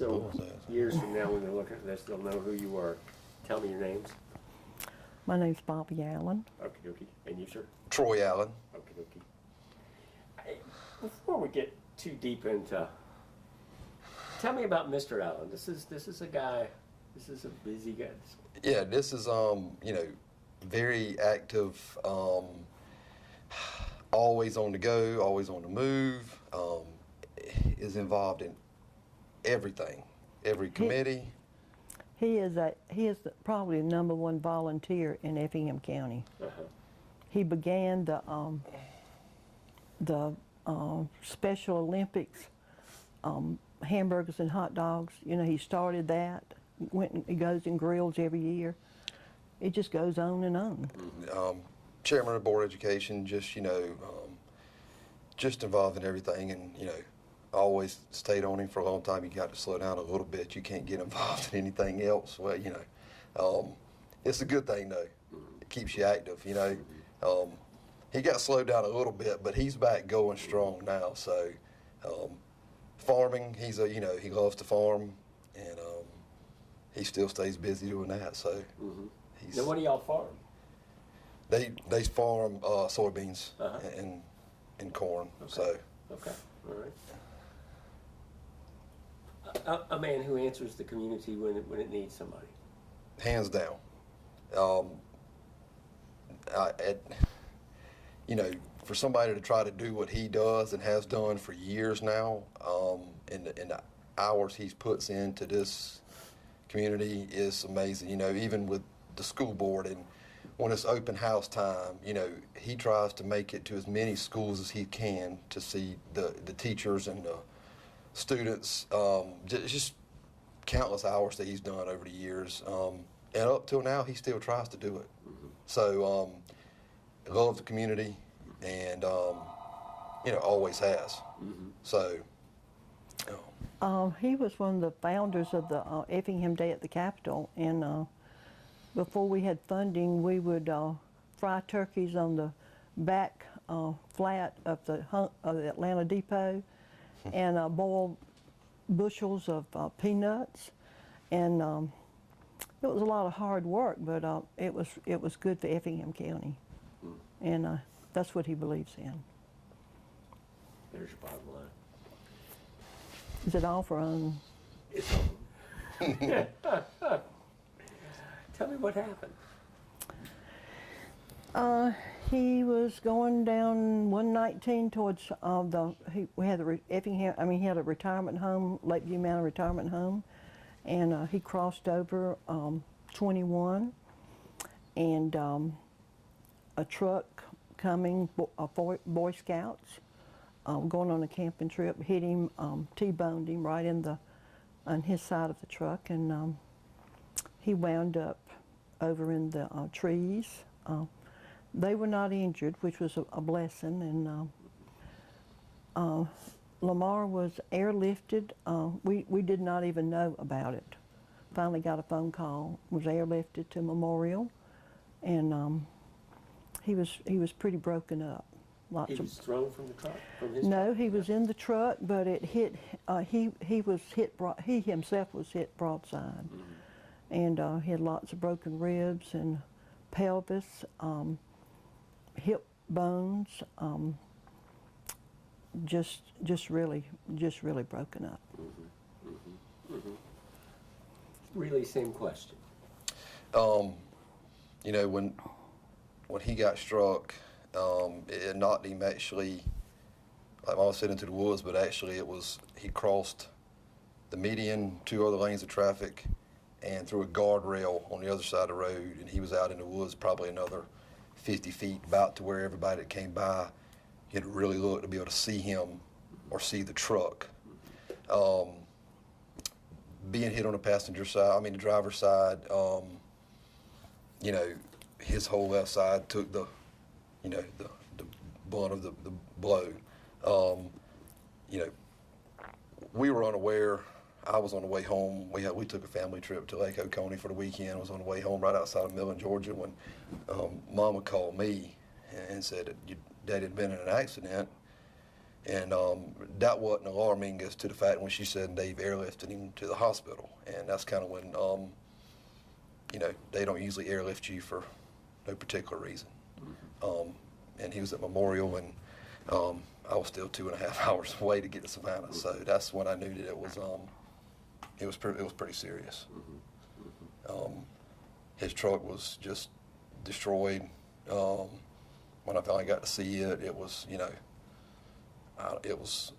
So years from now, when they're looking at this, they'll know who you are. Tell me your names. My name's Bobby Allen. Okie dokie. And you, sir? Troy Allen. Okie dokie. Hey, before we get too deep into, tell me about Mr. Allen. This is a guy. This is a busy guy. Yeah, this is you know, very active. Always on the go, always on the move. Is involved in everything, every committee. He is probably the #1 volunteer in Effingham County. He began the Special Olympics, hamburgers and hot dogs. You know, he started that. He goes and grills every year. It just goes on and on. Chairman of the Board of Education, just, you know, just involved in everything, and, you know, always stayed on him for a long time. You got to slow down a little bit. You can't get involved in anything else. Well, you know, it's a good thing, though. It keeps you active, you know. He got slowed down a little bit, but he's back going strong now. So, farming, you know, he loves to farm, and he still stays busy doing that. So, now, what do y'all farm? They farm soybeans and corn. Okay. So. Okay. All right. A man who answers the community when it needs somebody. Hands down. You know, for somebody to try to do what he does and has done for years now, and the hours he puts into this community is amazing. You know, even with the school board, and when it's open house time, you know, he tries to make it to as many schools as he can to see the teachers and the students. Just countless hours that he's done over the years, and up till now he still tries to do it. So love the community, and you know, always has. So he was one of the founders of the Effingham Day at the Capitol, and before we had funding, we would fry turkeys on the back flat of the Atlanta Depot, and boil bushels of peanuts, and it was a lot of hard work, but it was good for Effingham County, and that's what he believes in. There's your bottom line. Is it all for on? It's on. Tell me what happened. He was going down 119 towards we had he had a retirement home, Lakeview Manor retirement home, and he crossed over 21, and a truck coming, Boy Scouts, going on a camping trip, hit him, T-boned him right on his side of the truck, and he wound up over in the trees. They were not injured, which was a blessing, and Lamar was airlifted. We did not even know about it. Finally got a phone call, was airlifted to Memorial, and he was pretty broken up. He was thrown from the truck? No, he was in the truck, but it hit, he himself was hit broadside. And he had lots of broken ribs and pelvis, hip bones, just really broken up. Really, same question. You know, when he got struck, it knocked him actually, like I was sitting into the woods, but actually he crossed the median, 2 other lanes of traffic, and through a guardrail on the other side of the road, and he was out in the woods probably another 50 feet, about to where everybody that came by, you had to really look to be able to see him or see the truck. Being hit on the passenger side, the driver's side, you know, his whole left side took the brunt of the blow. You know, we were unaware. I was on the way home. We took a family trip to Lake Oconee for the weekend. I was on the way home right outside of Millen, Georgia, when Mama called me and said that your dad had been in an accident. And that wasn't alarming as to the fact when she said they've airlifted him to the hospital. And that's kind of when, you know, they don't usually airlift you for no particular reason. And he was at Memorial, and I was still 2.5 hours away to get to Savannah. So that's when I knew that it was pretty serious. His truck was just destroyed. When I finally got to see it, it was, you know, it was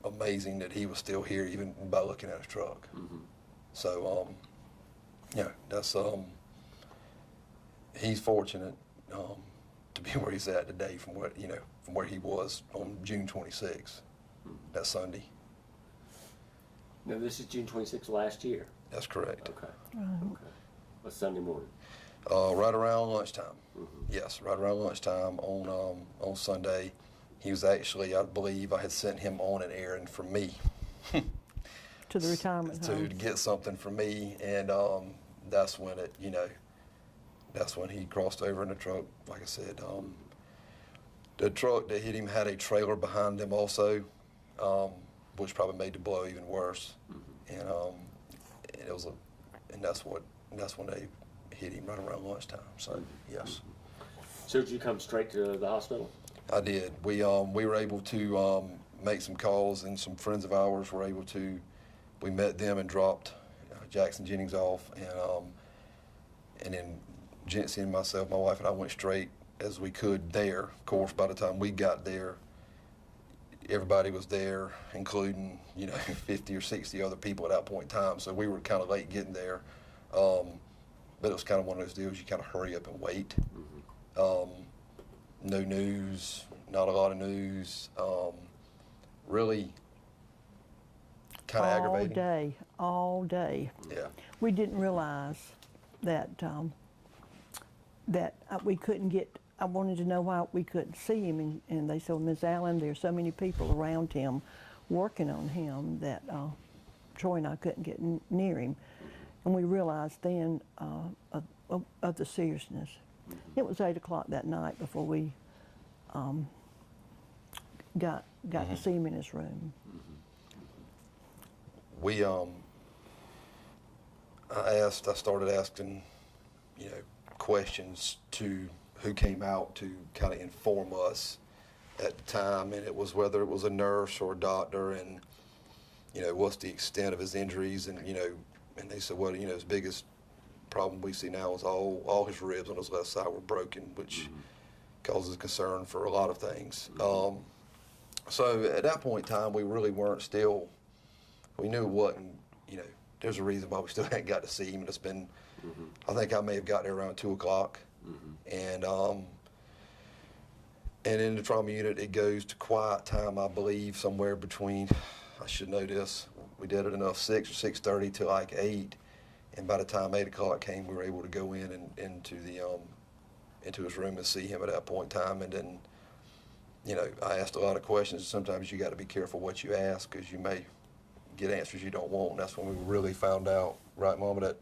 amazing that he was still here, even by looking at his truck. So, yeah, that's he's fortunate to be where he's at today from what, you know, from where he was on June 26th, that Sunday. Now, this is June 26th last year. That's correct. Okay. Okay. A Sunday morning. Right around lunchtime. Yes, right around lunchtime on Sunday. He was actually, I believe, I had sent him on an errand for me. To the retirement home. To get something for me, and that's when it, you know, that's when he crossed over in the truck. Like I said, the truck that hit him had a trailer behind him also, which probably made the blow even worse. And it was and that's when they hit him right around lunchtime. So yes. So did you come straight to the hospital? I did. We were able to make some calls, and some friends of ours were able to. We met them and dropped Jackson Jennings off, and then Jency and myself, my wife and I, went straight as we could there. Of course, by the time we got there, everybody was there, including, you know, 50 or 60 other people at that point in time. So we were kind of late getting there, but it was kind of one of those deals you kind of hurry up and wait. No news, not a lot of news. Really kind of aggravating. All day. Yeah. We didn't realize that we couldn't get. I wanted to know why we couldn't see him, and they said, Ms. Allen, there's so many people around him working on him that Troy and I couldn't get near him. And we realized then of the seriousness. It was 8 o'clock that night before we got to see him in his room. I started asking, you know, questions to who came out to kind of inform us at the time, and it was whether it was a nurse or a doctor, and, you know, what's the extent of his injuries, and, you know, and they said, well, you know, his biggest problem we see now is all his ribs on his left side were broken, which causes concern for a lot of things. So at that point in time, we really weren't still, we knew it wasn't, you know, there's a reason why we still hadn't got to see him. It's been, I think I may have got there around 2 o'clock. And in the trauma unit, it goes to quiet time, I believe, somewhere between, I should know this, we did it enough 6 or 6:30 to like 8. And by the time 8 o'clock came, we were able to go in and into his room and see him at that point in time. And then, you know, I asked a lot of questions. And sometimes you got to be careful what you ask, because you may get answers you don't want. And that's when we really found out, right, Mama, that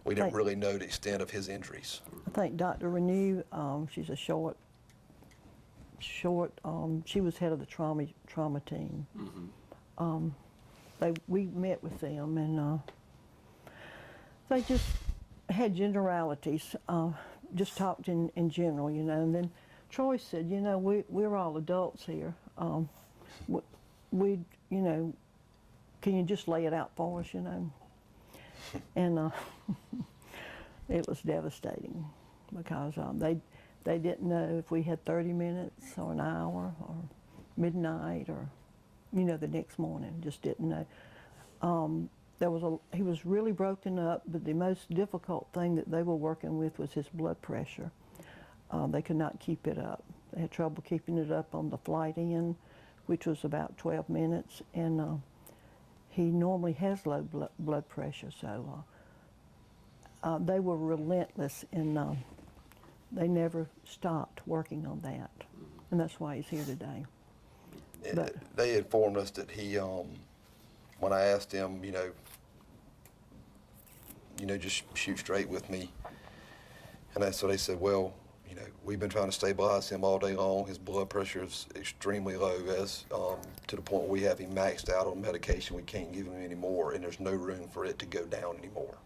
we didn't really know the extent of his injuries. I think Dr. Renew, she's a short. She was head of the trauma team. We met with them, and they just had generalities, just talked in general, you know. And then Troy said, you know, we're all adults here. We, you know, can you just lay it out for us, you know? And it was devastating, because they didn't know if we had 30 minutes or an hour or midnight or, you know, the next morning. Just didn't know. He was really broken up, but the most difficult thing that they were working with was his blood pressure. They could not keep it up. They had trouble keeping it up on the flight in, which was about 12 minutes, and he normally has low blood pressure, so they were relentless, and they never stopped working on that, and that's why he's here today. But they informed us that he, when I asked him, you know, just shoot straight with me, and so they said, well, you know, we've been trying to stabilize him all day long. His blood pressure is extremely low, as to the point where we have him maxed out on medication. We can't give him any more, and there's no room for it to go down anymore.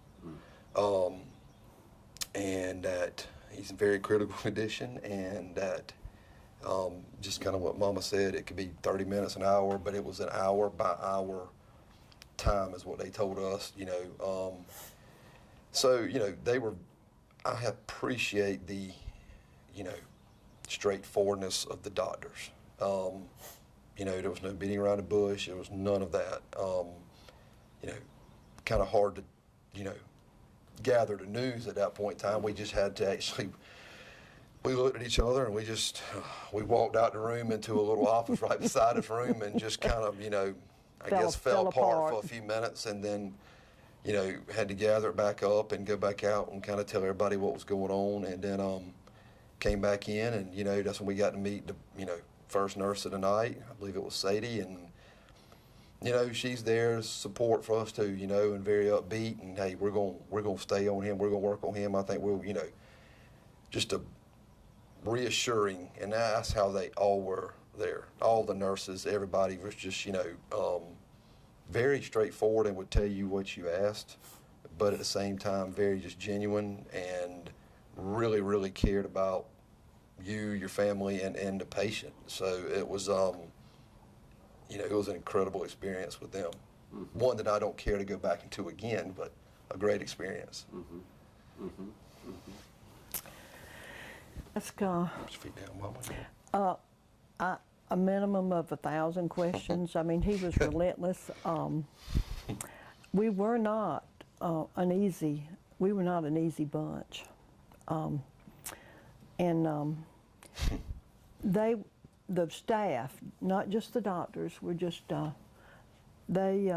And that he's in very critical condition, and that just kind of what Mama said, it could be 30 minutes, an hour, but it was an hour by hour time is what they told us, you know. So, you know, I appreciate the, you know, straightforwardness of the doctors. You know, there was no beating around the bush. There was none of that. You know, kind of hard to, you know, gather the news at that point in time. We just had to actually, we looked at each other and we walked out the room into a little office right beside his room and just kind of, you know, I guess fell apart for a few minutes, and then, you know, had to gather it back up and go back out and kind of tell everybody what was going on, and then came back in, and, you know, that's when we got to meet the, you know, first nurse of the night. I believe it was Sadie, and, you know, she's there as support for us too, you know, and very upbeat, and hey, we're going to stay on him, we're going to work on him. I think we'll, you know, just a reassuring, and that's how they all were there. All the nurses, everybody was just, you know, very straightforward and would tell you what you asked, but at the same time, very just genuine and really, really cared about you, your family, and the patient. So it was, you know, it was an incredible experience with them. Mm-hmm. One that I don't care to go back into again, but a great experience. Mm-hmm. Mm-hmm. Mm-hmm. Let's go. Put your feet down, Mama. A minimum of 1,000 questions. I mean, he was relentless. We were not an easy bunch. The staff, not just the doctors, were just, they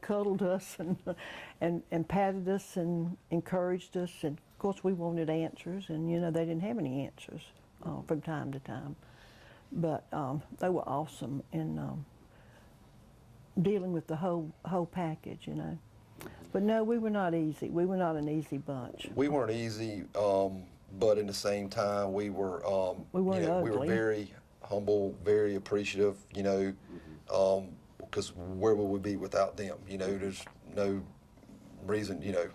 cuddled us and patted us and encouraged us. And of course we wanted answers, and you know, they didn't have any answers from time to time. But they were awesome in dealing with the whole package, you know. But no, we were not easy. We were not an easy bunch. We weren't easy, but in the same time, we were, we weren't you know, ugly. we were very humble, very appreciative, you know, because where would we be without them? You know, there's no reason, you know.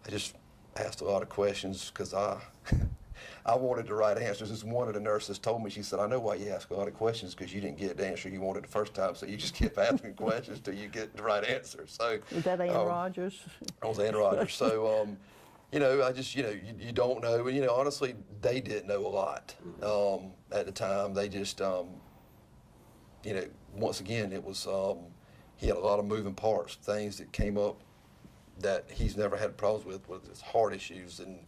I just asked a lot of questions because I wanted the right answers. As one of the nurses told me, she said, I know why you ask a lot of questions, because you didn't get the answer you wanted the first time, so you just keep asking questions till you get the right answer. So was that Ann Rogers? I was Ann Rogers. So, you know, I just, you know, you don't know. And, you know, honestly, they didn't know a lot at the time. They just, you know, once again, it was, he had a lot of moving parts, things that came up that he's never had problems with his heart issues, and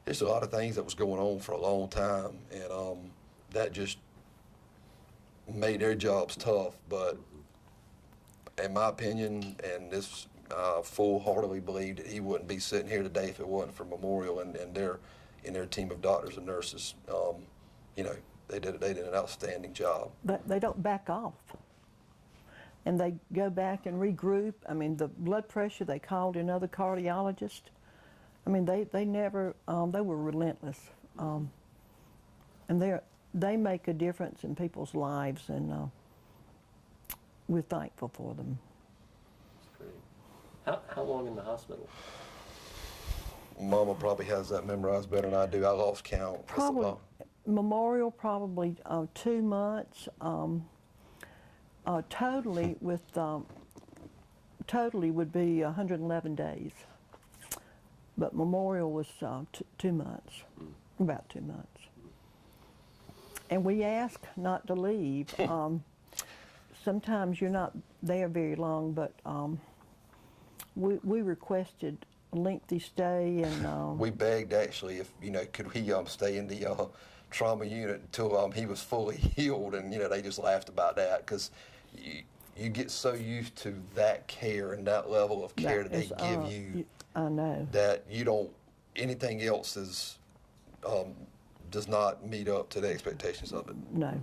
there's a lot of things that was going on for a long time, and that just made their jobs tough. But in my opinion, and this full-heartedly believe that he wouldn't be sitting here today if it wasn't for Memorial and their team of doctors and nurses. You know, they did an outstanding job. But they don't back off. And they go back and regroup. I mean, the blood pressure, they called another cardiologist. I mean, they never, they were relentless. And they make a difference in people's lives, and we're thankful for them. That's great. How long in the hospital? Mama probably has that memorized better than I do. I lost count. Probably, Memorial, probably 2 months. Totally would be 111 days. But Memorial was 2 months, about 2 months. And we ask not to leave. Sometimes you're not there very long, but we requested a lengthy stay, and we begged, actually, if, you know, could he stay in the trauma unit until he was fully healed, and, you know, they just laughed about that, because you get so used to that care and that level of care that they give you. I know. That you don't, anything else is, does not meet up to the expectations of it. No.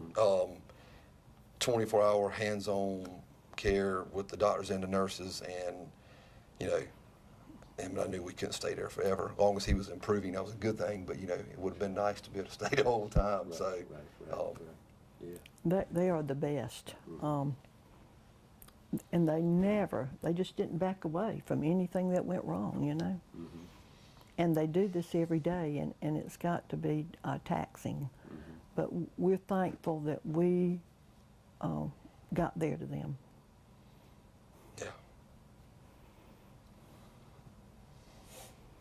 24-hour hands-on care with the doctors and the nurses, and, you know, and I knew we couldn't stay there forever. As long as he was improving, that was a good thing. But it would have been nice to be able to stay the whole time. Right. Yeah. They are the best. Mm-hmm. And they just didn't back away from anything that went wrong, Mm-hmm. And they do this every day, and it's got to be taxing. Mm-hmm. But we're thankful that we got there to them. Yeah.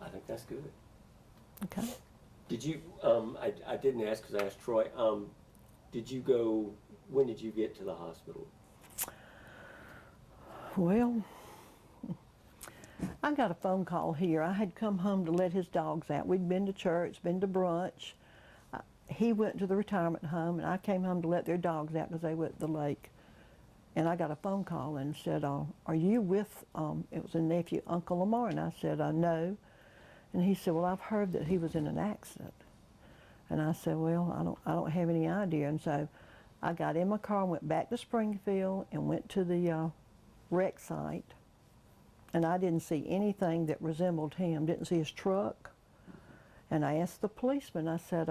I think that's good. Okay. Did you, I didn't ask because I asked Troy, when did you get to the hospital? Well, I got a phone call here. I had come home to let his dogs out. We'd been to church, been to brunch. He went to the retirement home, and I came home to let their dogs out because they were at the lake. And I got a phone call and said, are you with, it was a nephew, Uncle Lamar? And I said, no. And he said, well, I've heard that he was in an accident. And I said, well, I don't have any idea. And so I got in my car and went back to Springfield and went to the wreck site. And I didn't see anything that resembled him. Didn't see his truck. And I asked the policeman, I said,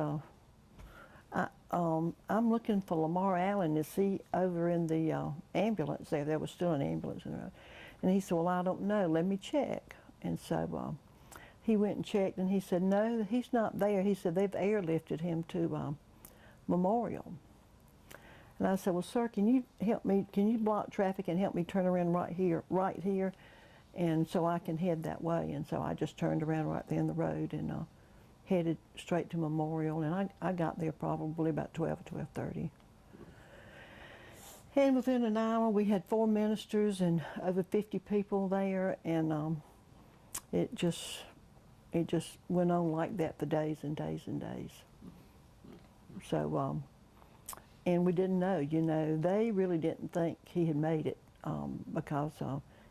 I'm looking for Lamar Allen. Is he over in the ambulance there? There was still an ambulance in the road. And he said, well, I don't know. Let me check. And so he went and checked, and he said, no, he's not there. He said, they've airlifted him to Memorial. And I said, well, sir, can you help me? Can you block traffic and help me turn around right here, and so I can head that way? And so I just turned around right there in the road and headed straight to Memorial. And I got there probably about 12 or 12:30. And within an hour, we had 4 ministers and over 50 people there, and it just went on like that for days and days and days. So, and we didn't know, they really didn't think he had made it because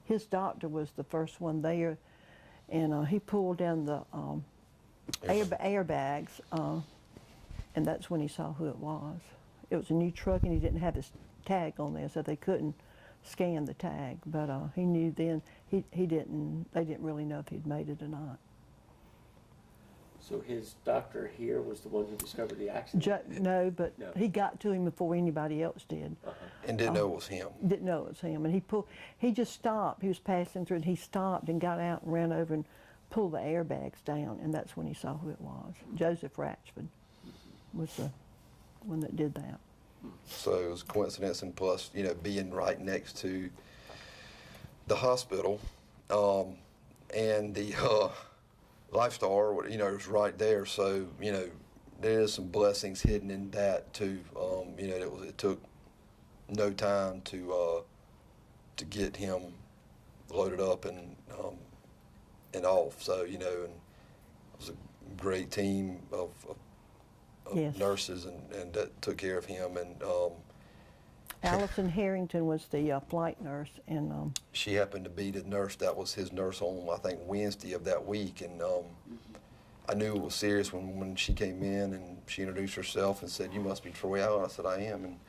his doctor was the first one there, and he pulled down the airbags, and that's when he saw who it was. It was a new truck, and he didn't have his tag on there, so they couldn't scan the tag. But he knew then they didn't really know if he'd made it or not. So his doctor here was the one who discovered the accident? No, but he got to him before anybody else did. Uh-huh. And didn't know it was him. Didn't know it was him. And he just stopped. He was passing through, and he stopped and got out and ran over and pulled the airbags down, and that's when he saw who it was. Joseph Ratchford was the one that did that. So it was a coincidence, and plus, being right next to the hospital, and the Life Star, was right there. So, there's some blessings hidden in that too. It took no time to get him loaded up and off. So, and it was a great team of Yes. nurses and that took care of him. And Allison Harrington was the flight nurse, and she happened to be the nurse that was his nurse on, I think, Wednesday of that week. And I knew it was serious when she came in and she introduced herself and said, "You must be Troy Allen." I said, "I am." And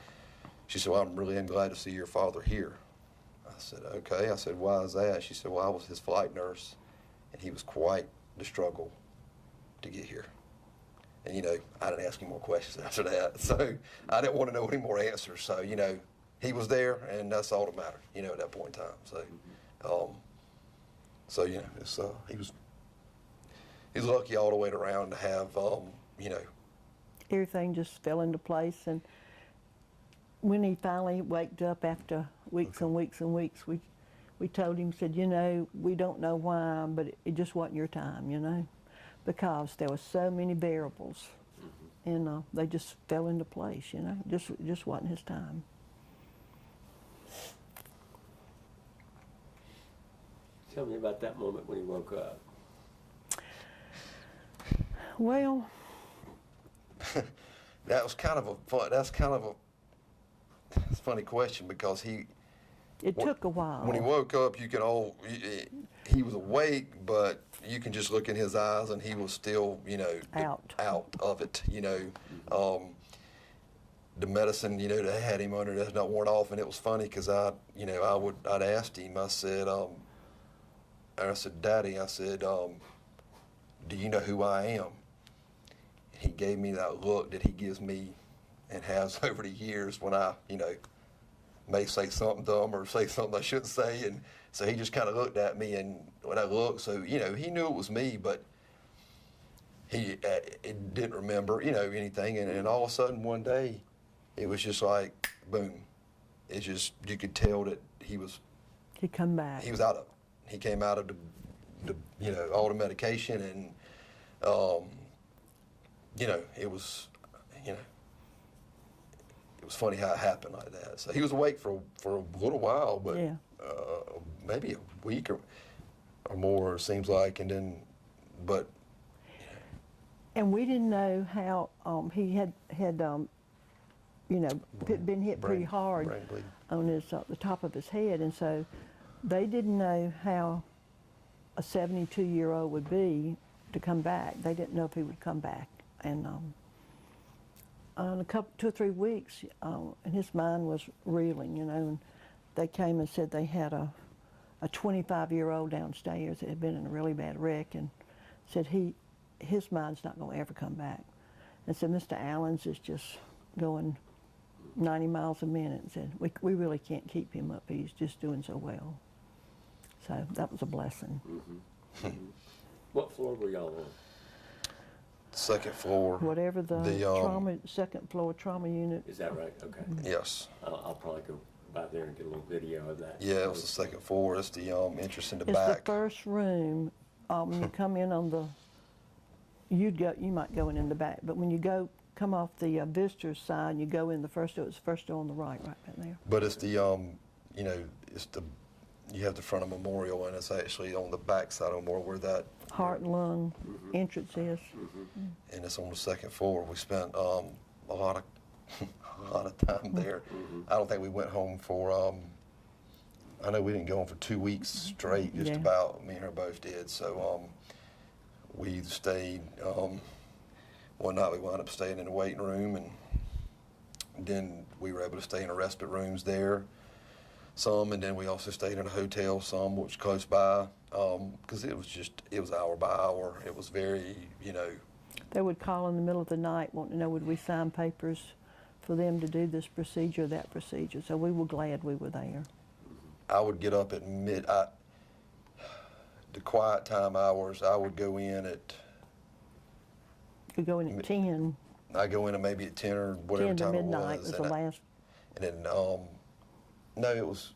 she said, "Well, I'm really glad to see your father here." I said, "Okay." I said, "Why is that?" She said, "Well, I was his flight nurse, and he was quite the struggle to get here." And, I didn't ask any more questions after that. So I didn't want to know any more answers. So, he was there, and that's all that mattered, at that point in time. So, it's, he's lucky all the way around to have, everything just fell into place. And when he finally waked up after weeks and weeks and weeks, we told him, said, we don't know why, but it just wasn't your time, because there were so many variables, and they just fell into place, just wasn't his time. Tell me about that moment when he woke up. Well, that's kind of a funny question, because it took a while. When he woke up, he was awake, but you can just look in his eyes, and he was still, out of it, The medicine, that had him under, that's not worn off. And it was funny because I'd asked him, I said, And I said, Daddy, I said, do you know who I am? He gave me that look that he gives me and has over the years when I, may say something dumb or say something I shouldn't say. And so he just kind of looked at me, and when I looked, so, he knew it was me, but he didn't remember, anything. And all of a sudden one day, it was just like, boom. It's just, you could tell that He'd come back. he was out of it. He came out of the all the medication, and, it was, it was funny how it happened like that. So he was awake for a little while, but Yeah. Maybe a week or more, it seems like, and then, but. And we didn't know how he had been hit pretty hard brain bleed. on the top of his head, and so they didn't know how a 72-year-old would be to come back. They didn't know if he would come back, and in a couple, 2 or 3 weeks, and his mind was reeling, and they came and said they had a 25-year-old downstairs that had been in a really bad wreck, and said his mind's not going to ever come back. And so Mr. Allen's is just going 90 miles a minute, and said, we really can't keep him up. He's just doing so well. So that was a blessing. Mm-hmm. Mm-hmm. What floor were y'all on? Second floor. Whatever the second floor trauma unit. Is that right? Okay. Yes. I'll probably go by there and get a little video of that. Yeah, it was the second floor. It's the entrance in the It's back. the first room. When you come in on the, you might go in the back, but when you come off the visitor's side, you go in the first door. It's the first door on the right back there. But it's the it's the, you have the front of Memorial, and it's actually on the back side of Memorial where that Heart and lung entrance is. Mm-hmm. and it's on the second floor. We spent a lot of time there. Mm-hmm. I don't think we went home for. I know we didn't go home for 2 weeks straight, just Yeah. about. Me and her both did. So we stayed. One night we wound up staying in the waiting room, and then we were able to stay in the respite rooms there. Some, and then we also stayed in a hotel, some which was close by, because it was hour by hour. It was very, They would call in the middle of the night wanting to know would we sign papers for them to do this procedure or that procedure. So we were glad we were there. I would get up at the quiet time hours. I would go in at. Could go in at 10. I go in at maybe at 10 or whatever 10 to time midnight it was. was the last. And then no, it was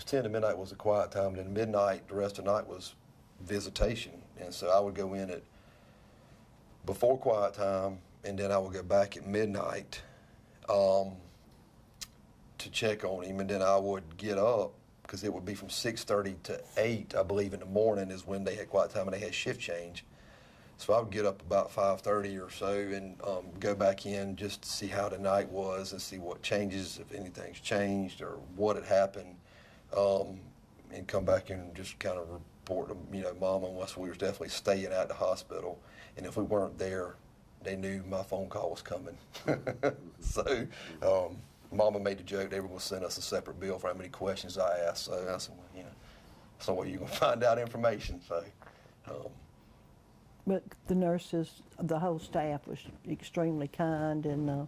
10 to midnight was the quiet time, and then midnight, the rest of the night was visitation. And so I would go in at before quiet time, and then I would go back at midnight to check on him, and then I would get up, because it would be from 6:30 to 8, I believe, in the morning is when they had quiet time and they had shift change. So I would get up about 5:30 or so and go back in just to see how the night was and see what changes, if anything's changed or what had happened, and come back and just kind of report to Mama, unless we were definitely staying at the hospital. And if we weren't there, they knew my phone call was coming. So Mama made the joke they were going to send us a separate bill for how many questions I asked. So I said, well, some way you're going to find out information. So. But the nurses, the whole staff was extremely kind, and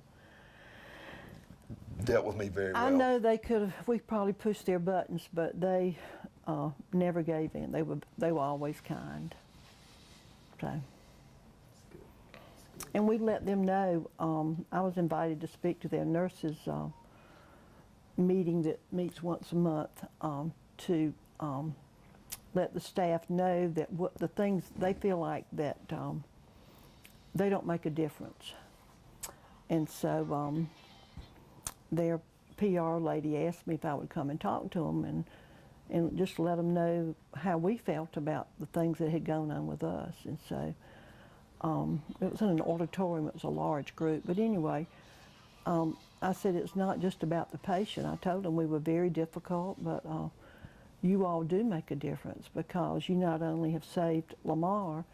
Dealt with me very well. I know we probably pushed their buttons, but they never gave in. They were always kind. So, and we let them know. I was invited to speak to their nurses meeting that meets once a month to let the staff know that what the things they feel like that they don't make a difference. And so their PR lady asked me if I would come and talk to them and just let them know how we felt about the things that had gone on with us. And so it was in an auditorium. It was a large group. But anyway, I said it's not just about the patient. I told them we were very difficult, but you all do make a difference, because you not only have saved Lamar,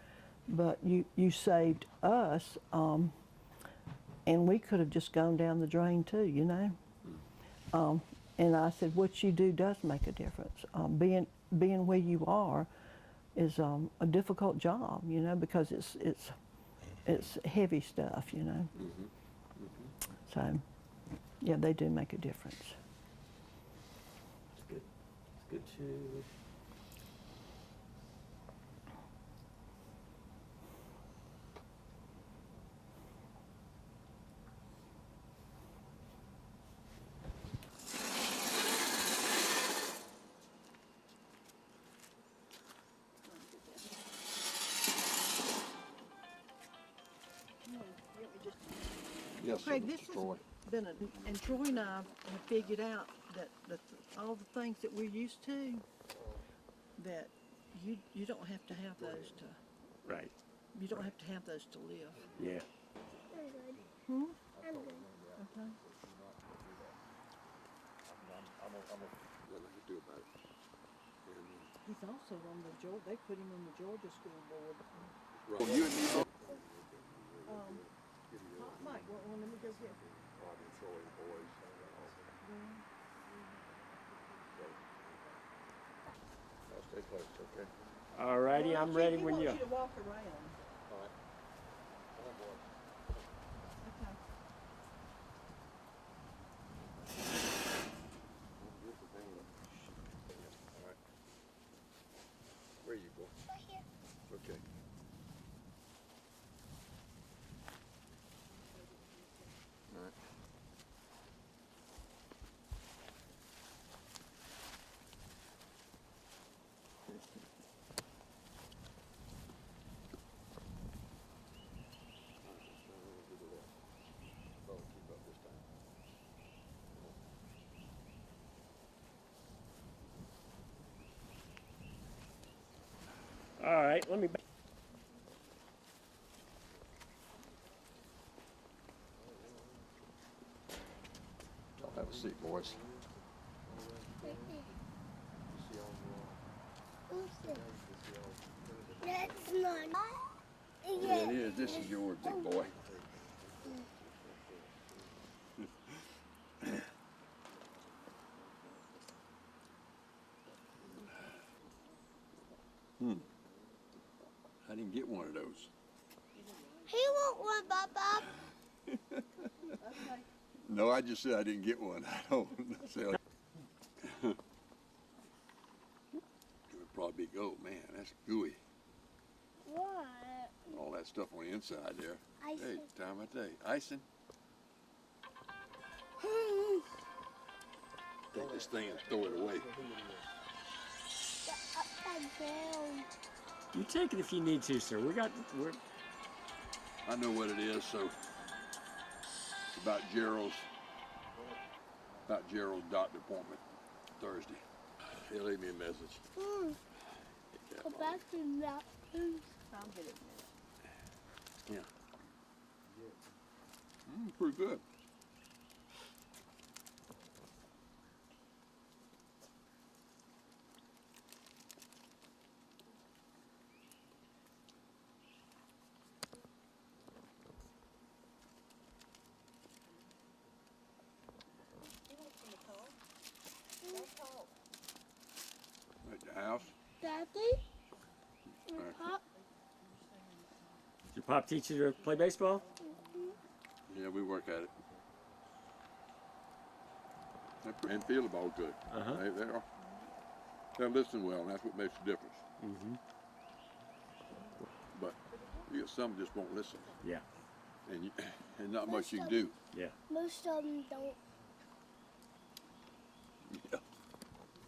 but you saved us, and we could have just gone down the drain too, And I said, what you do does make a difference. Being where you are is a difficult job, you know, because it's heavy stuff, you know. So, yeah, they do make a difference. It's good. It's good to. Yes, Craig, Mr. this Troy. has been and Troy and I have figured out that all the things that we're used to, that you don't have to have those to, Right. you don't have to have those to live. Yeah. I'm good. Hmm? I'm good. Okay. He's also on the Georgia, they put him on the Georgia school board. Mike, let me go get Stay close, okay? All righty, I'm ready when you. He wants you to walk around. All right. Okay. All right. Where are you going? Right here. Okay. All right. All right, let me. Y'all have a seat, boys. Right there. Who's this? That's not. Yeah, it is. This is yours, big boy. I didn't get one of those. He won't one, Papa. Okay. No, I just said I didn't get one. I don't say. It would probably be gold. Man, that's gooey. What? All that stuff on the inside there. Icing. Hey, time of day. Icing. Take this thing and throw it away. Upside down. You take it if you need to, sir. We're. I know what it is, so it's about Gerald's doctor appointment Thursday. He'll leave me a message. Go back to that. I'll get it in a minute. Yeah. Pretty good. At the house. Daddy? Pop? Did your pop teach you to play baseball? Yeah, we work at it. And feel the ball good. Uh-huh. They're listening well, and that's what makes the difference. Mm-hmm. But you get some just won't listen, Yeah. and not much you can do. Yeah. Most of them don't. Yeah.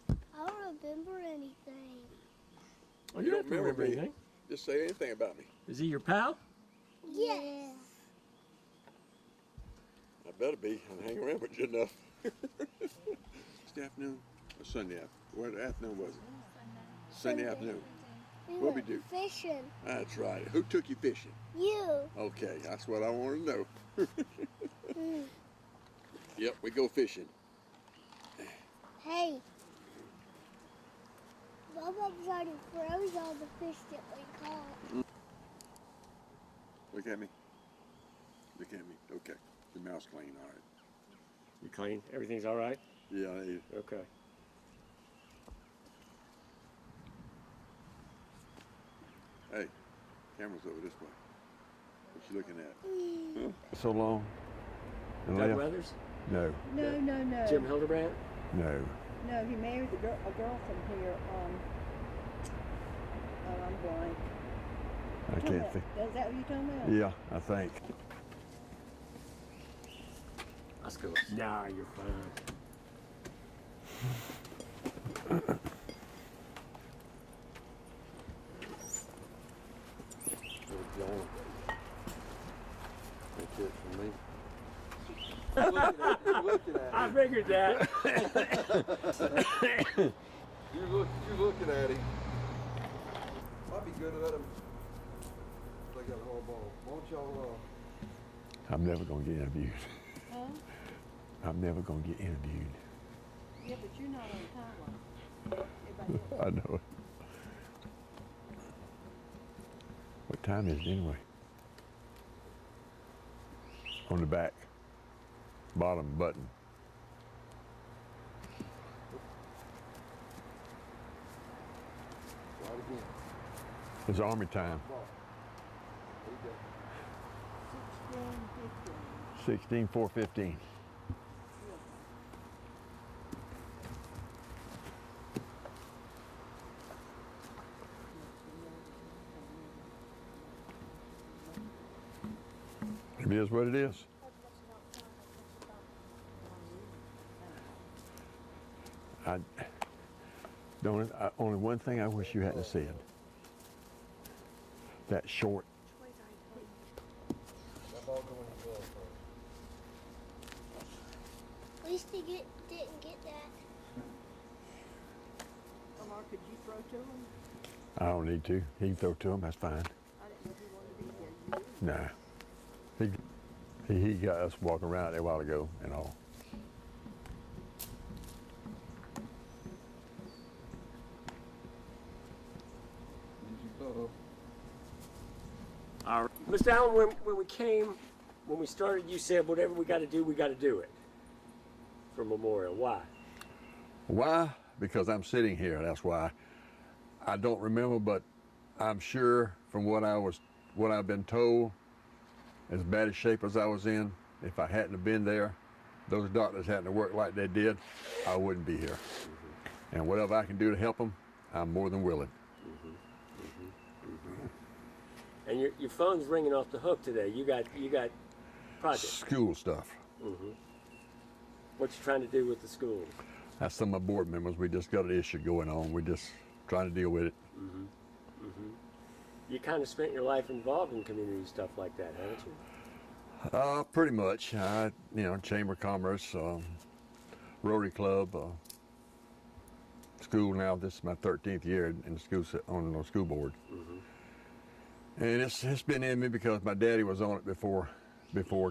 I don't remember anything. Oh, you don't remember me. anything. Just say anything about me. Is he your pal? Yes. I better be. I hang around with you enough. It's the afternoon or Sunday afternoon? What afternoon was it? Sunday afternoon. What'd we do? Fishing. That's right. Who took you fishing? You. Okay, that's what I want to know. Yep, we go fishing. Hey. Bubba's already froze all the fish that we caught. Look at me. Look at me. Okay. Your mouth's clean, all right. You clean? Everything's all right? Yeah, I ate it. Okay. Hey, camera's over this way. What you looking at? So long. And Doug left? Weathers? No, No. Jim Hildebrand? no. No, he married a girl from here. Oh, I'm blank. I can't think. Is that what you're talking about? Yeah, I think. Let's go. Nah, you're fine. That's it for me. You're looking at I figured that. You're looking at him. Might be good to let him. They got a whole ball. Won't y'all? I'm never gonna get interviewed. Huh? I'm never gonna get interviewed. Yeah, but you're not on the timeline. Everybody else. I know it. What time is it anyway? On the back, bottom button. Right again. It's Army time. Ball. There you go. 16:4:15. It is what it is. Only one thing I wish you hadn't said. That short. That ball going in the glove first. At least he didn't get that. Lamar, could you throw to him? I don't need to. He can throw to him. That's fine. I didn't know if he wanted to be here. Nah. He got us walking around there a while ago and all. All right. Mr. Allen, when we started, you said whatever we got to do it for Memorial. Why? Why? Because I'm sitting here. That's why. I don't remember, but I'm sure from what I've been told, as bad a shape as I was in, if I hadn't have been there, those doctors hadn't have worked like they did, I wouldn't be here. And whatever I can do to help them, I'm more than willing. And your phone's ringing off the hook today. You got projects. School stuff. What you trying to do with the schools? That's some of my board members. We just got an issue going on. We're just trying to deal with it. You kind of spent your life involved in community stuff like that, haven't you? Pretty much. Chamber of Commerce, Rotary Club, school now. This is my 13th year in the school on the school board, and it's been in me because my daddy was on it before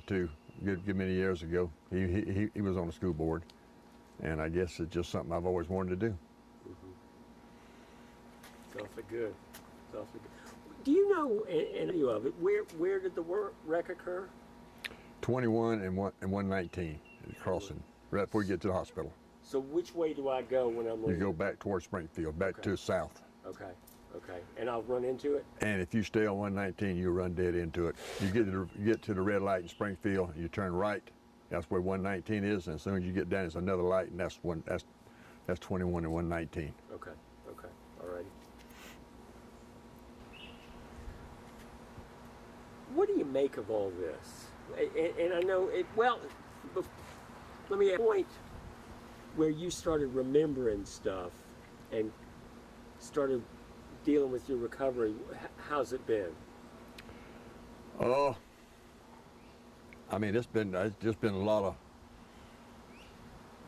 too. Good many years ago. He was on the school board, and I guess it's just something I've always wanted to do. It's awfully good. It's awfully good. Do you know any of it? Where did the wreck occur? 21 and 119 crossing right before you get to the hospital. So which way do I go when I'm You leaving? go back towards Springfield, back to the south. Okay. And I'll run into it? And if you stay on 119, you run dead into it. You get to the red light in Springfield, you turn right. That's where 119 is, and as soon as you get down, there's another light, and that's 21 and 119. Okay. All righty. What do you make of all this? And I know it, well, let me ask a point where you started remembering stuff and started dealing with your recovery. How's it been? Oh, I mean, it's just been a lot of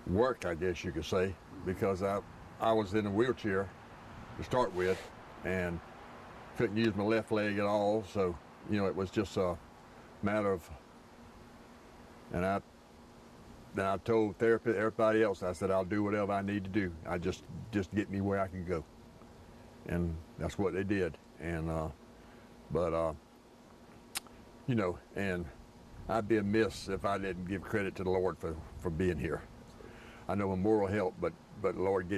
work, I guess you could say, because I was in a wheelchair to start with and couldn't use my left leg at all, so it was just a matter of, and I told everybody else, I said, I'll do whatever I need to do. I just get me where I can go. And that's what they did. And, and I'd be amiss if I didn't give credit to the Lord for being here. I know Memorial helped, but the Lord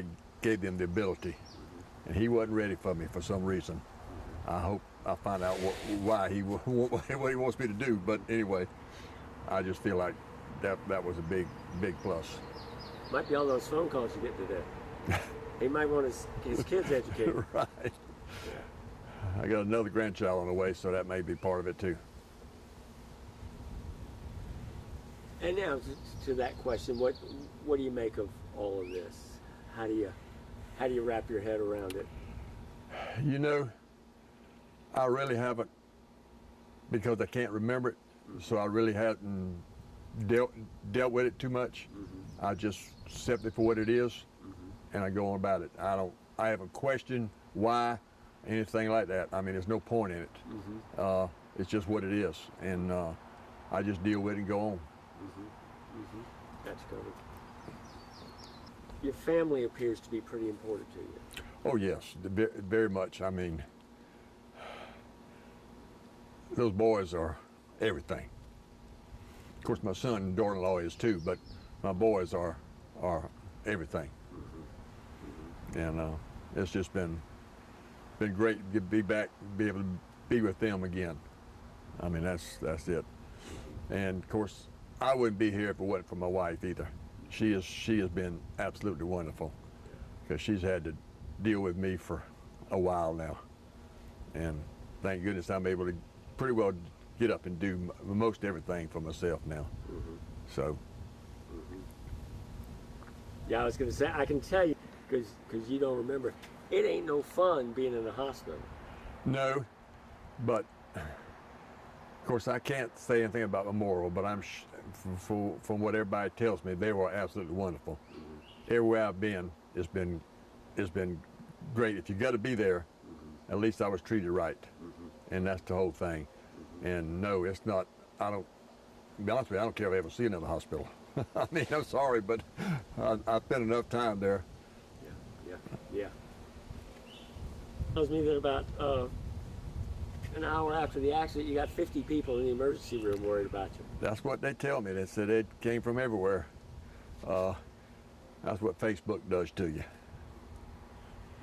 gave them the ability, and He wasn't ready for me for some reason. I hope I find out why what He wants me to do. But anyway, I just feel like that was a big plus. Might be all those phone calls you get today. He might want his kids educated. Right. I got another grandchild on the way, so that may be part of it too. And now to that question, what do you make of all of this? How do you wrap your head around it? You know, I really haven't, because I can't remember it, so I really hadn't dealt with it too much. I just accept it for what it is, and I go on about it. I haven't questioned why, anything like that. I mean, there's no point in it. It's just what it is, and I just deal with it and go on. That's good. Your family appears to be pretty important to you. Oh yes, very much. I mean, those boys are everything. Of course, my son and daughter-in-law is too, but my boys are everything. And it's just been great to be able to be with them again. I mean, that's it. And of course, I wouldn't be here if it wasn't for my wife either. She has been absolutely wonderful, because she's had to deal with me for a while now, and thank goodness I'm able to pretty well get up and do most everything for myself now. So. Yeah, I was going to say, I can tell you, because you don't remember, it ain't no fun being in the hospital. No, but of course I can't say anything about Memorial, but from what everybody tells me, they were absolutely wonderful. Everywhere I've been, it's been great. If you got to be there, at least I was treated right, and that's the whole thing. And no, it's not. To be honest with you, I don't care if I ever see another hospital. I mean, I'm sorry, but I've spent enough time there. Yeah. Tells me that about an hour after the accident, you got 50 people in the emergency room worried about you. That's what they tell me. They said it came from everywhere. That's what Facebook does to you,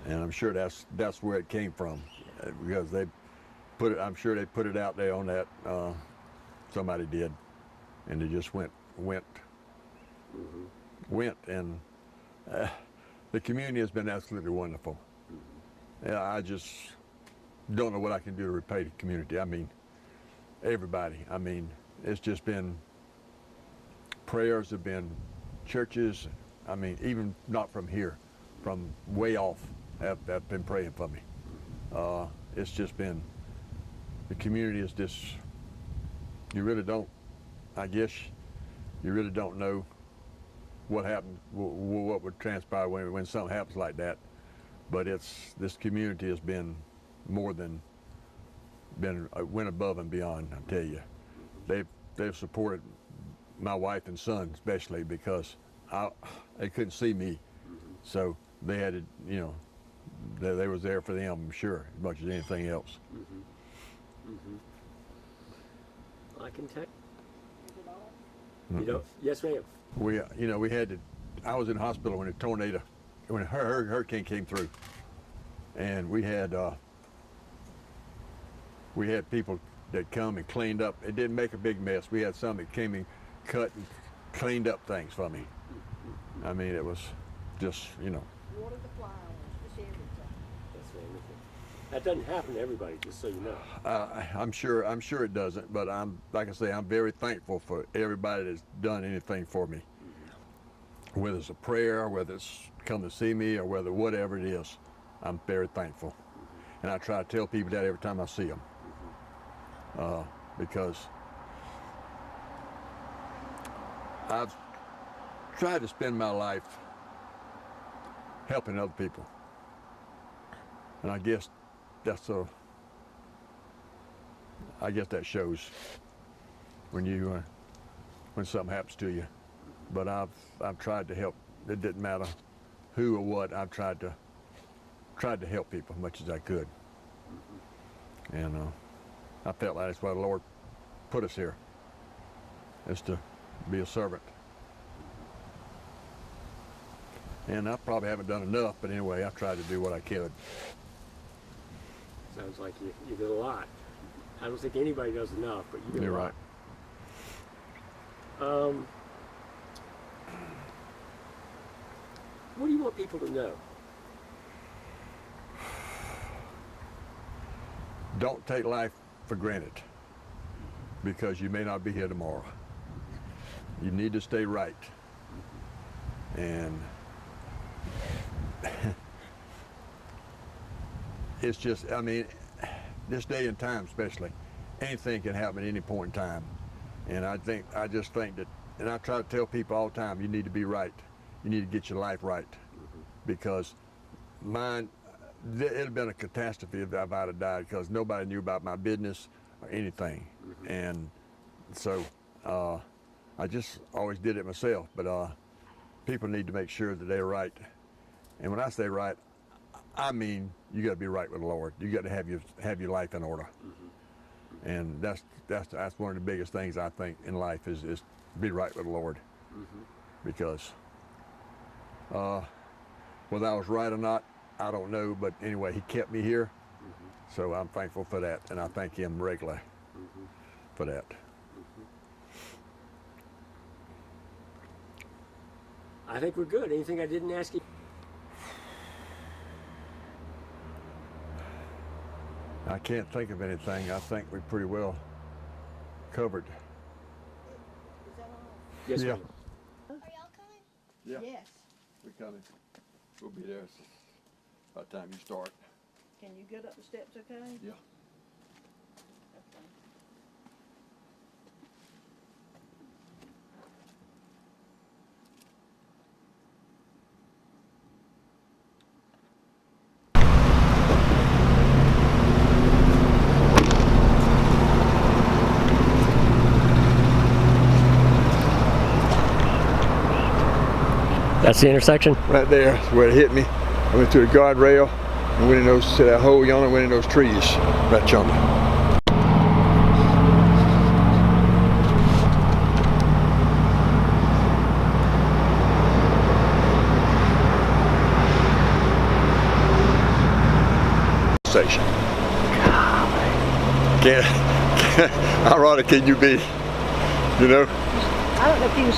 and I'm sure that's where it came from, because they put it. I'm sure they put it out there on that. Somebody did, and they just went, and the community has been absolutely wonderful. Yeah, I just don't know what I can do to repay the community. I mean, everybody. I mean, it's just been prayers, have been churches. I mean, even not from here, from way off, have been praying for me. It's just been, the community is just, you really don't, I guess, you really don't know what happened, what would transpire when something happens like that. But this community has been more than went above and beyond. I tell you, they've supported my wife and son especially, because they couldn't see me, so they had to, they was there for them, I'm sure, as much as anything else. I can tell. You know, yes, ma'am. We had to. I was in hospital when when a hurricane came through, and we had people that come and cleaned up. It didn't make a big mess. We had some that came and cut and cleaned up things for me. I mean, it was just, Water the flowers, just everything. That's wonderful. That doesn't happen to everybody, just so you know. I'm sure it doesn't, but like I say, I'm very thankful for everybody that's done anything for me. Whether it's a prayer, whether it's come to see me, or whatever it is, I'm very thankful. And I try to tell people that every time I see them. Because I've tried to spend my life helping other people. And I guess that shows when something happens to you. But I've tried to help. It didn't matter who or what. I've tried to help people as much as I could. And I felt like that's why the Lord put us here, is to be a servant. And I probably haven't done enough, but anyway, I've tried to do what I could. Sounds like you did a lot. I don't think anybody does enough, but you did You're a right. lot. What do you want people to know? Don't take life for granted, because you may not be here tomorrow. You need to stay right. And it's just, I mean, this day and time especially, anything can happen at any point in time. And I just think that, and I try to tell people all the time, you need to be right. You need to get your life right. Because mine, it'd have been a catastrophe if I'd have died, because nobody knew about my business or anything. And so I just always did it myself. But people need to make sure that they're right. And when I say right, I mean you got to be right with the Lord. You got to have your life in order. And that's one of the biggest things I think in life is be right with the Lord. Because whether I was right or not, I don't know, but anyway, he kept me here, so I'm thankful for that, and I thank him regularly for that. I think we're good. Anything I didn't ask you? I can't think of anything. I think we're pretty well covered. Yes, Yeah. ma'am. Are y'all coming? Yeah, Yes. we're coming. We'll be there by the time you start. Can you get up the steps okay? Yeah. That's the intersection? Right there is where it hit me. I went through the guardrail and went in to that hole yonder, went in those trees right yonder. Station. How ironic can you be? You know? I don't know if he was.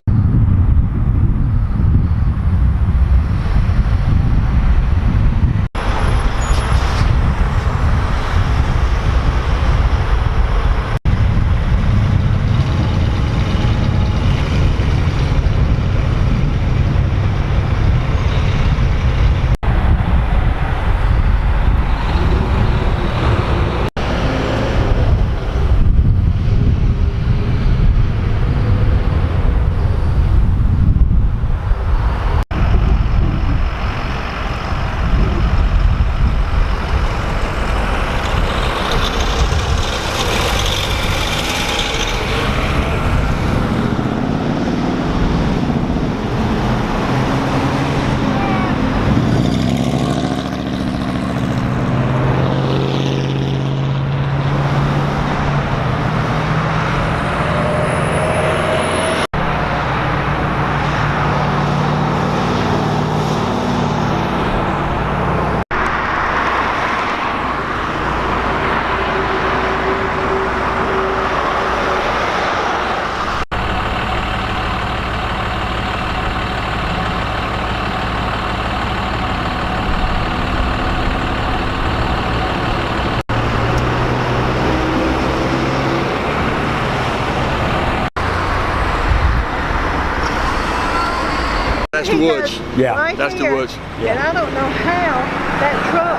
That's the woods. Yeah, Right that's the here. woods. And I don't know how that truck,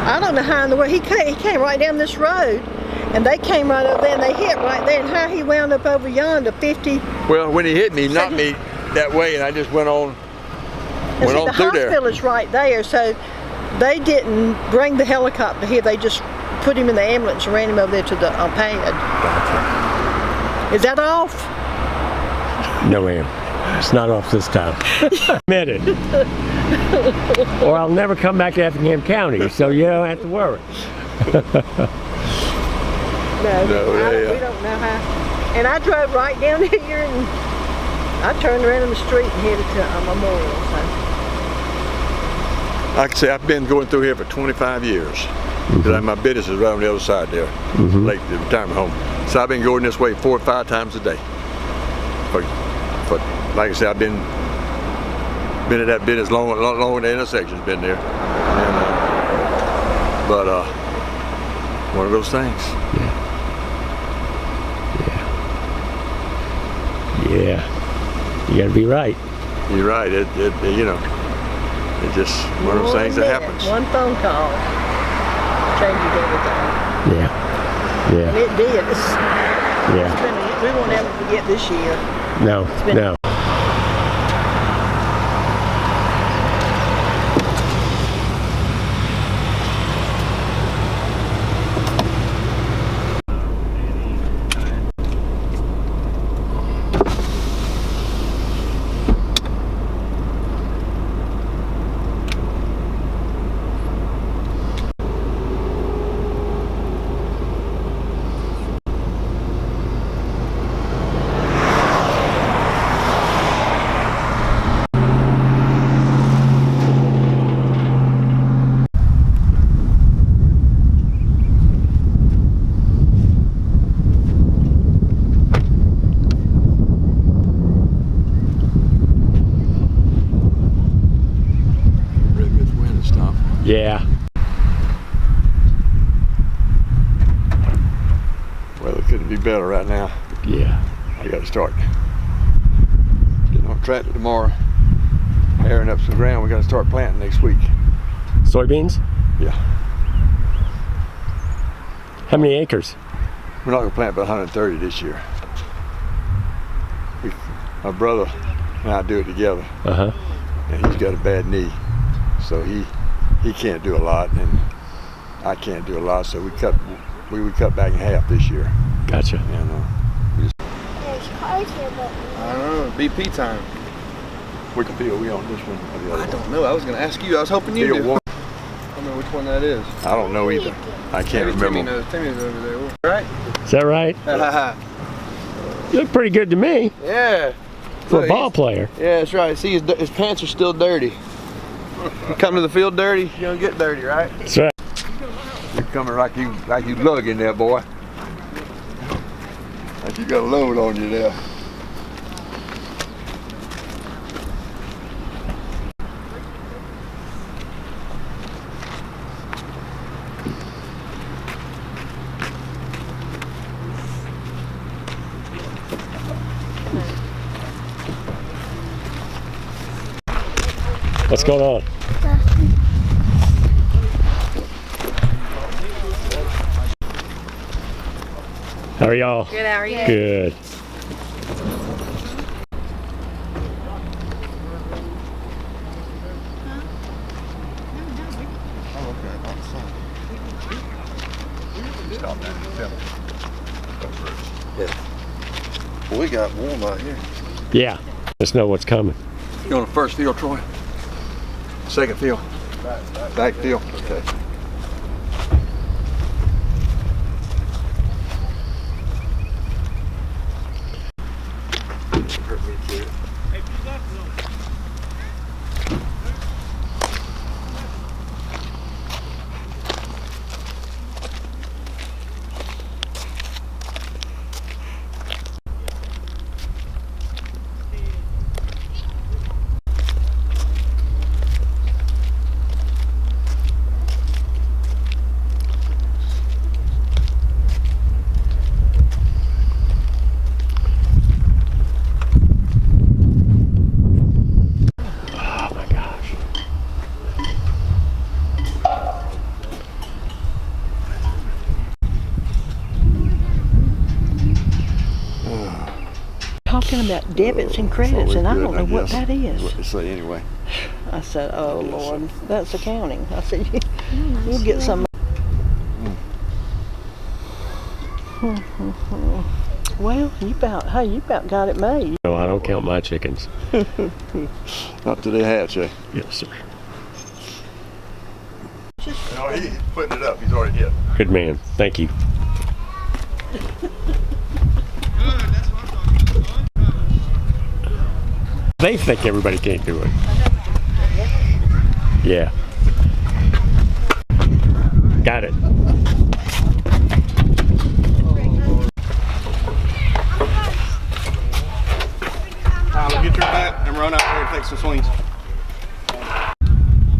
I don't know how in the world, he came right down this road, and they came right up there, and they hit right there, and how he wound up over yonder, 50. Well, when he hit me, he knocked me that way, and I just went on And see, the through there. hospital is right there, so they didn't bring the helicopter here. They just put him in the ambulance and ran him over there to the pad. Is that off? No, ma'am. It's not off this time. Admitted. Or I'll never come back to Effingham County, so you don't have to worry. We don't know how. And I drove right down here, and I turned around in the street and headed to Memorial. So. Like I say, I've been going through here for 25 years. My business is right on the other side there, Lake, the retirement home. So I've been going this way 4 or 5 times a day. For like I said, I've been at that business long the intersection's been there. And, but one of those things. Yeah. You gotta be right. You're right. It you know, it's just one of those things that happens. One phone call changes everything. Yeah. Yeah. And it did. Yeah. We won't ever forget this year. No. No. Yeah. Weather couldn't be better right now. Yeah. I got to start getting on tractor tomorrow, airing up some ground. We got to start planting next week. Soybeans? Yeah. How many acres? We're not gonna plant but 130 this year. My brother and I do it together. Uh-huh. And he's got a bad knee, so he can't do a lot, and I can't do a lot. So we cut back in half this year. Gotcha. And There's cars here, but I don't know. BP time. which field we on this one or the other I one? don't know. I was gonna ask you. I was hoping you Field knew. one. I don't know which one that is. I don't know either. I can't Maybe Timmy remember. knows. Timmy's over there. Right? Is that right? You look pretty good to me Yeah. for a Look, ball player. Yeah, that's right. See, his pants are still dirty. You come to the field dirty, you don't get dirty, right? That's right. You're coming like you lug in there, boy. Like you got a load on you there. What's going on? How are y'all? Good, how are you? Good. Well, we got warm out here. Yeah. Let's know what's coming. You on the first field, Troy? Second field? Back field. Okay. Talking about debits and credits, and I don't know what that is. What they say anyway. I said, oh Lord, that's accounting. I said, you'll get some. Well, you about got it made. No, I don't count my chickens. Not till they hatch, eh? Yes, sir. No, he's putting it up. He's already hit. Good man. Thank you. They think everybody can't do it. Yeah. Got it. Tyler, get your bat and run out there and take some swings.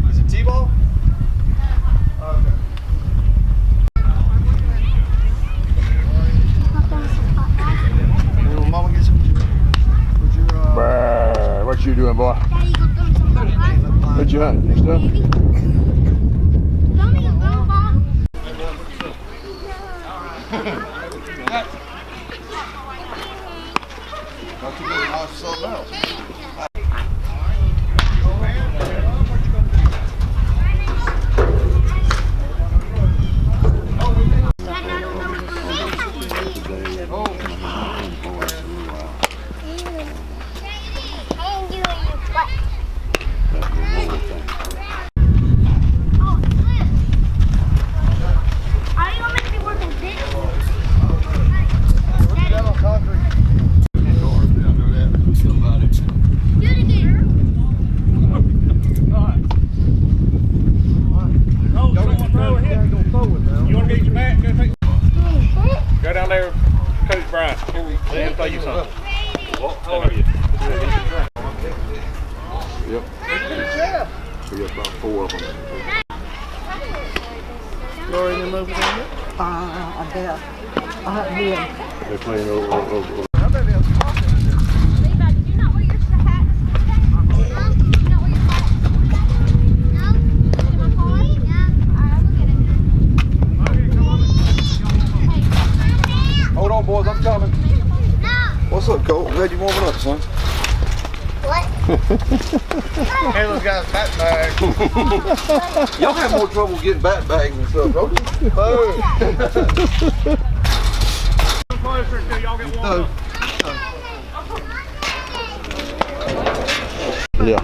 Is it T-ball? Okay. Little mama get some. What you doing, boy? Daddy, go throw some hot. What you hunting? Stuff? Don't even go, Mom. Not too many nice something else. Go down there, Coach Brian. Let him tell you something. How are you? Yep. We got about 4 of them. Lori them over there? I bet. I'll have to hear 'em. They're playing over. Hold on, boys, I'm coming. What's up, Cole? Glad you warming up, son. Hey, those guys, bat bag. Y'all have more trouble getting bat bags and stuff, don't you? Closer until y'all get warmed up. Yeah.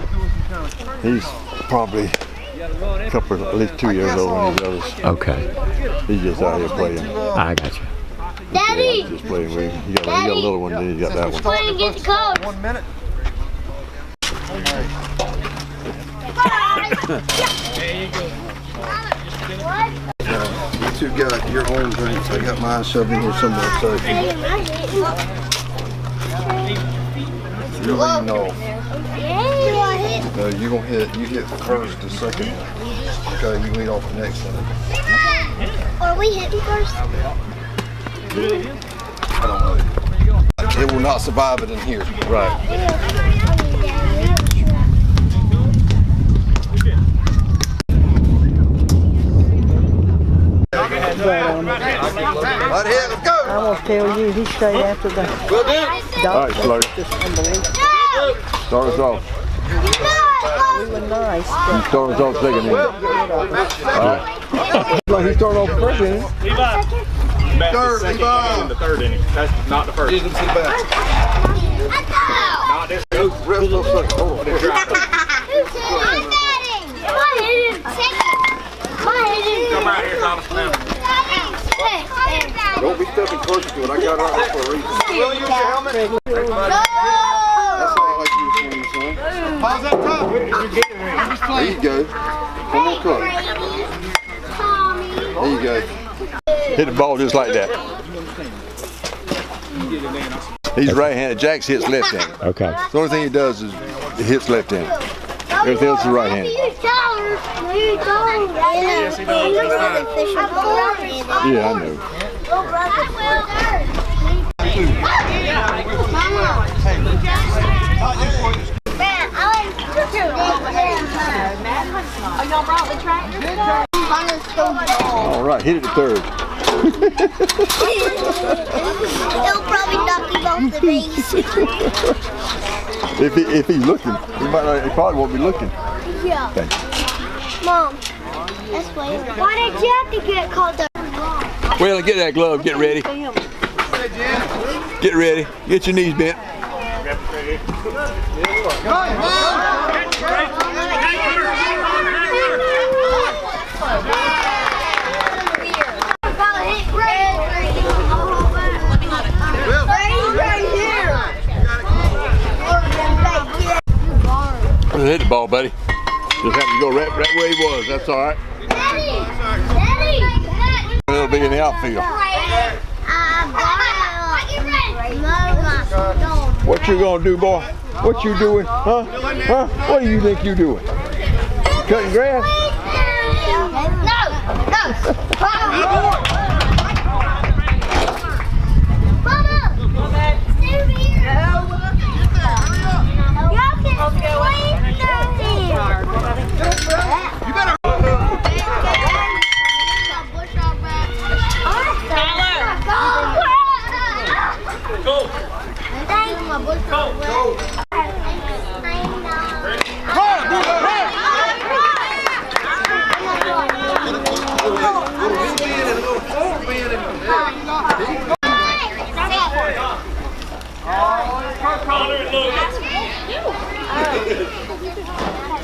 He's probably a couple, at least 2 years old when he's others. Okay. He's just out here playing. I got you. Daddy! Just playing with him. You got a little one, then you got that one. Play and get the code. 1 minute. You two got your own drinks. I got mine shoved in here somewhere. So you'll lean off. No, you gonna hit. You hit first, the second one. Okay, you lead off the next one. Or we hit me first? I don't know. It will not survive it in here. Right. Right here, let's go. I will tell you, he stayed after the We'll do it. All right, Slugger. Just unbelievable. Start us off. We were nice, You but start us off second inning. All right. Like he started off first inning. Levi. Third, Levi. In the third inning. That's not the first. Get him to the bat. Not this. Rest of second. Hold on. Come right here, Thomas. Now. Don't be stepping closer to it. I got it right for a reason. Will you use your helmet? That's how I like you to swing, son. Pause that top. There you go. One more cut. There you go. Hit the ball just like that. He's right-handed. Jax hits left-handed. Okay. The only thing he does is he hits left-handed. Everything else is right-handed. Yes, he does. Yeah, I know. All right, hit it to third. He'll probably knock him off the base. If he's looking, he probably won't be looking. Yeah. Thank you. Mom, that's why. Why did you have to get called up? Well, get that glove. Get ready. Get ready. Get your knees bent. Hit the ball, buddy. Just happened to go right where he was. That's all right. Daddy! Daddy! to be in the outfield? What you gonna do, boy? What you doing? Huh? Huh? What do you think you doing? Cutting grass?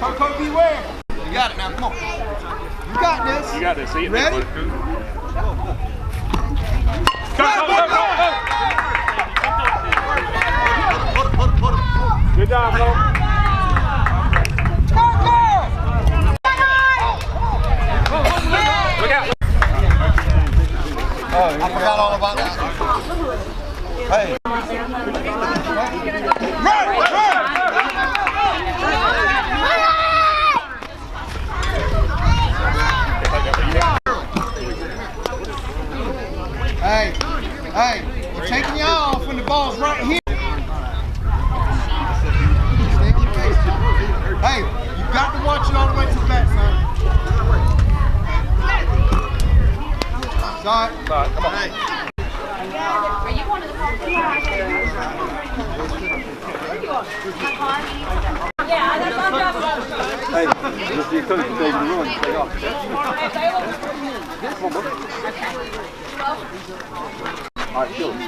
Coco, beware. You got it now, come on. You got this. You got this. See it. Ready? Good job, bro. Look out. Oh, I forgot all about that. Hey. Hey, we're taking you off when the ball's right here. Stay on the base. Hey, you got to watch it all the way to the bat, son. Sorry. Come on. Hey. Are you going to the park? Yeah, that's on top. Hey, just you coach today, you run, take off. Come on, bro. All right, still, boy.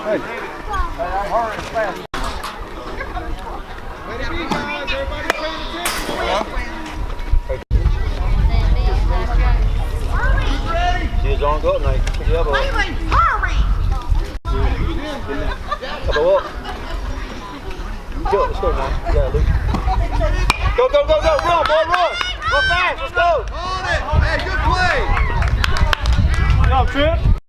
Hey. Hurry fast. Way to be, guys. Everybody paying attention. She's on go tonight. Pick it up. Hurry! Go up. Let's go now. Yeah, Luke.